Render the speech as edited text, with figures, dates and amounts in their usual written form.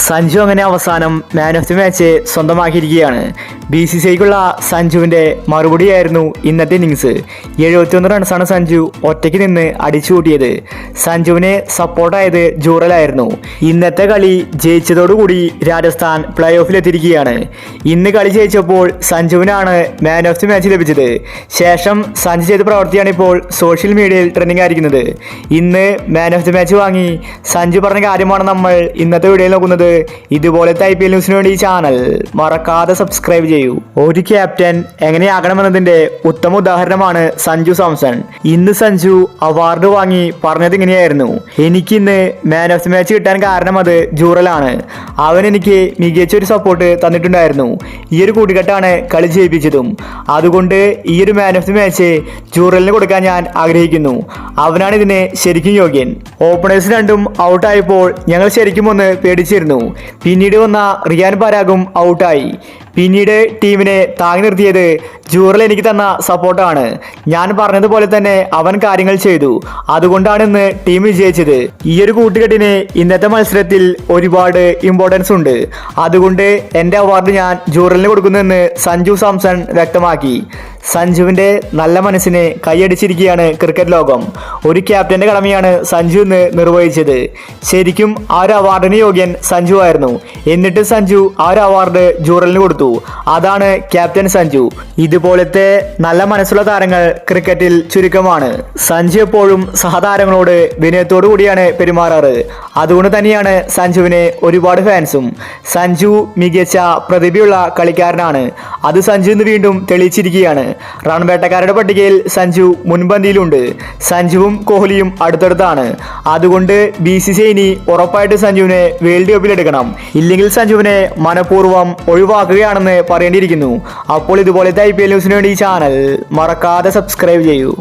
സഞ്ജു അങ്ങനെ അവസാനം man of the match സ്വന്തമാക്കിയിരിക്കുകയാണ്. BCCIക്കുള്ള സഞ്ജുവിൻ്റെ മറുപടിയായിരുന്നു ഇന്നത്തെ ഇന്നിങ്സ്. 71 റൺസാണ് സഞ്ജു ഒറ്റയ്ക്ക് നിന്ന് അടിച്ചു കൂട്ടിയത്. സഞ്ജുവിനെ സപ്പോർട്ടായത് ജൂറലായിരുന്നു. ഇന്നത്തെ കളി ജയിച്ചതോടുകൂടി രാജസ്ഥാൻ പ്ലേ ഓഫിലെത്തിയിരിക്കുകയാണ്. ഇന്ന് കളി ജയിച്ചപ്പോൾ സഞ്ജുവിനാണ് മാൻ ഓഫ് ദി മാച്ച് ലഭിച്ചത്. ശേഷം സഞ്ജു ചെയ്ത പ്രവൃത്തിയാണ് ഇപ്പോൾ സോഷ്യൽ മീഡിയയിൽ ട്രെൻഡിങ് ആയിരിക്കുന്നത്. ഇന്ന് മാൻ ഓഫ് ദി മാച്ച് വാങ്ങി സഞ്ജു പറഞ്ഞ കാര്യമാണ് നമ്മൾ ഇന്നത്തെ വീഡിയോയിൽ നോക്കുന്നത്. ഇതുപോലത്തെ IPL ന്യൂസിന് വേണ്ടി ഈ ചാനൽ മറക്കാതെ സബ്സ്ക്രൈബ് ചെയ്യൂ. ഒരു ക്യാപ്റ്റൻ എങ്ങനെയാകണമെന്നതിന്റെ ഉത്തമ ഉദാഹരണമാണ് സഞ്ജു സാംസൺ. ഇന്ന് സഞ്ജു അവാർഡ് വാങ്ങി പറഞ്ഞത് ഇങ്ങനെയായിരുന്നു: എനിക്കിന്ന് മാൻ ഓഫ് ദി മാച്ച് കിട്ടാൻ കാരണം അത് ജൂറലാണ്. അവൻ എനിക്ക് മികച്ചൊരു സപ്പോർട്ട് തന്നിട്ടുണ്ടായിരുന്നു. ഈ ഒരു കൂട്ടുകെട്ടാണ് കളി ജയിപ്പിച്ചതും. അതുകൊണ്ട് ഈ ഒരു മാൻ ഓഫ് ദി മാച്ച് ജൂറലിന് കൊടുക്കാൻ ഞാൻ ആഗ്രഹിക്കുന്നു. അവനാണ് ഇതിന് ശരിക്കും യോഗ്യൻ. ഓപ്പണേഴ്സ് രണ്ടും ഔട്ടായപ്പോൾ ഞങ്ങൾ ശരിക്കും ഒന്ന് പേടിച്ചിരുന്നു. പിന്നീട് വന്ന റിയാൻ പരാഗും ഔട്ടായി. പിന്നീട് ടീമിനെ താങ്ങി നിർത്തിയത് ജൂറൽ എനിക്ക് തന്ന സപ്പോർട്ടാണ്. ഞാൻ പറഞ്ഞതുപോലെ തന്നെ അവൻ കാര്യങ്ങൾ ചെയ്തു. അതുകൊണ്ടാണ് ഇന്ന് ടീം വിജയിച്ചത്. ഈ ഒരു കൂട്ടുകെട്ടിന് ഇന്നത്തെ മത്സരത്തിൽ ഒരുപാട് ഇമ്പോർട്ടൻസ് ഉണ്ട്. അതുകൊണ്ട് എൻ്റെ അവാർഡ് ഞാൻ ജൂറലിന് കൊടുക്കുന്നുവെന്ന് സഞ്ജു സാംസൺ വ്യക്തമാക്കി. സഞ്ജുവിൻ്റെ നല്ല മനസ്സിനെ കൈയടിച്ചിരിക്കുകയാണ് ക്രിക്കറ്റ് ലോകം. ഒരു ക്യാപ്റ്റൻ്റെ കടമയാണ് സഞ്ജു ഇന്ന് നിർവഹിച്ചത്. ശരിക്കും ആ ഒരു അവാർഡിന് യോഗ്യൻ സഞ്ജു ആയിരുന്നു. എന്നിട്ട് സഞ്ജു ആ ഒരു അവാർഡ് ജൂറലിന് കൊടുത്തു. അതാണ് ക്യാപ്റ്റൻ സഞ്ജു. ഇതുപോലത്തെ നല്ല മനസ്സുള്ള താരങ്ങൾ ക്രിക്കറ്റിൽ ചുരുക്കമാണ്. സഞ്ജു എപ്പോഴും സഹതാരങ്ങളോട് വിനയത്തോടു കൂടിയാണ് പെരുമാറാറ്. അതുകൊണ്ട് തന്നെയാണ് സഞ്ജുവിന് ഒരുപാട് ഫാൻസും. സഞ്ജു മികച്ച പ്രതിഭയുള്ള കളിക്കാരനാണ്. അത് സഞ്ജു ഇന്ന് വീണ്ടും തെളിയിച്ചിരിക്കുകയാണ്. റൺ വേട്ടക്കാരുടെ പട്ടികയിൽ സഞ്ജു മുൻപന്തിയിലുണ്ട്. സഞ്ജുവും കോഹ്ലിയും അടുത്തടുത്താണ്. അതുകൊണ്ട് BCCI ഇനി ഉറപ്പായിട്ട് സഞ്ജുവിനെ വേൾഡ് കപ്പിൽ എടുക്കണം. ഇല്ലെങ്കിൽ സഞ്ജുവിനെ മനഃപൂർവ്വം ഒഴിവാക്കുകയാണെന്ന് പറയേണ്ടിയിരിക്കുന്നു. അപ്പോൾ ഇതുപോലത്തെ IPL ന്യൂസിന് വേണ്ടി ഈ ചാനൽ മറക്കാതെ സബ്സ്ക്രൈബ് ചെയ്യൂ.